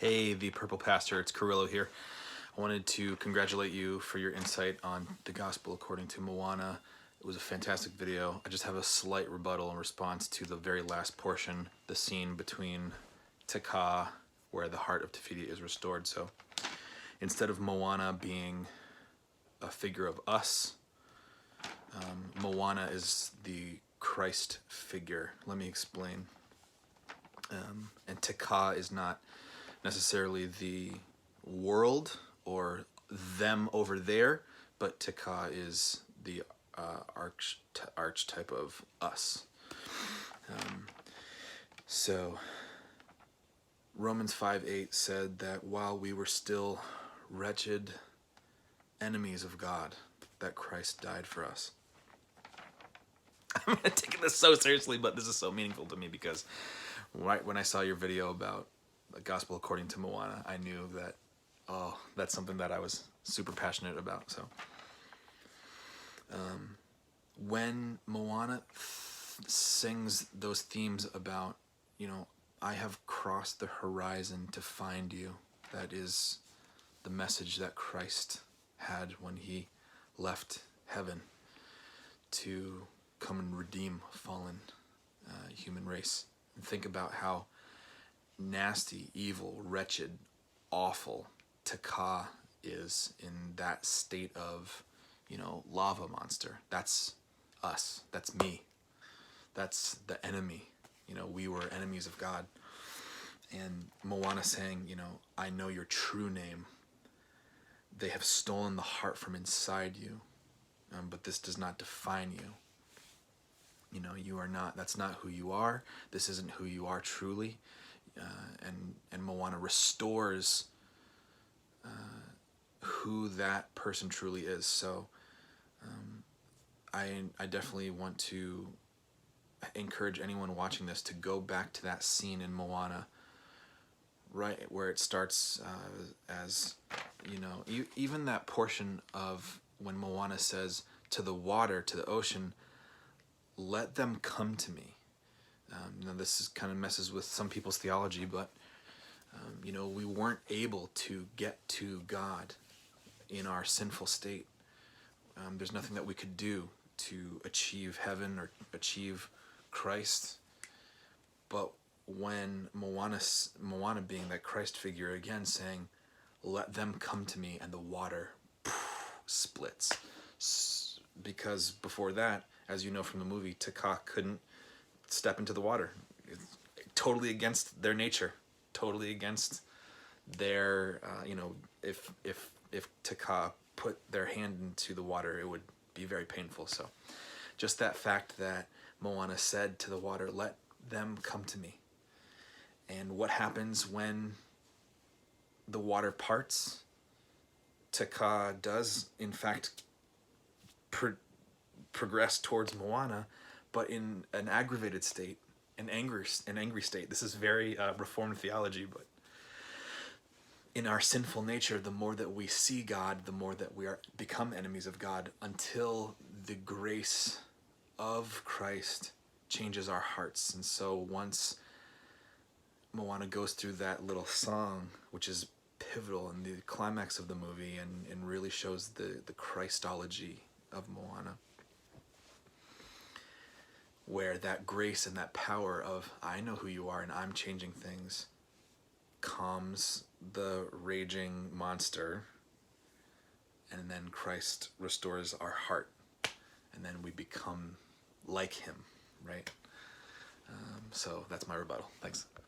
Hey, the Purple Pastor, it's Carrillo here. I wanted to congratulate you for your insight on the gospel according to Moana. It was a fantastic video. I just have a slight rebuttal in response to the very last portion, the scene between Taka, where the heart of Te Fiti is restored. So instead of Moana being a figure of us, Moana is the Christ figure. Let me explain. And Taka is not necessarily the world or them over there, but Taka is the archetype of us. So Romans 5:8 said that while we were still wretched enemies of God, that Christ died for us. I'm taking this so seriously, but this is so meaningful to me because right when I saw your video about the gospel according to Moana, I knew that, oh, that's something that I was super passionate about. So when Moana sings those themes about, I have crossed the horizon to find you, that is the message that Christ had when he left heaven to come and redeem fallen human race. And think about how nasty, evil, wretched, awful Taka is in that state of, lava monster. That's us. That's me. That's the enemy. We were enemies of God. And Moana saying, I know your true name. They have stolen the heart from inside you, but this does not define you. You are not, that's not who you are. This isn't who you are truly. And Moana restores who that person truly is. So I definitely want to encourage anyone watching this to go back to that scene in Moana, right where it starts as, even that portion of when Moana says to the water, to the ocean, let them come to me. This is kind of messes with some people's theology, but we weren't able to get to God in our sinful state. There's nothing that we could do to achieve heaven or achieve Christ. But when Moana being that Christ figure again saying, let them come to me, and the water splits. Because before that, as you know from the movie, Taka couldn't step into the water. It's totally against their nature, totally against their, if Taka put their hand into the water, it would be very painful. So just that fact that Moana said to the water, let them come to me. And what happens when the water parts? Taka does, in fact, progress towards Moana, but in an aggravated state, an angry state. This is very Reformed theology, but in our sinful nature, the more that we see God, the more that we become enemies of God, until the grace of Christ changes our hearts. And so once Moana goes through that little song, which is pivotal in the climax of the movie and really shows the Christology of Moana, where that grace and that power of I know who you are and I'm changing things calms the raging monster, and then Christ restores our heart, and then we become like him, right? So that's my rebuttal. Thanks.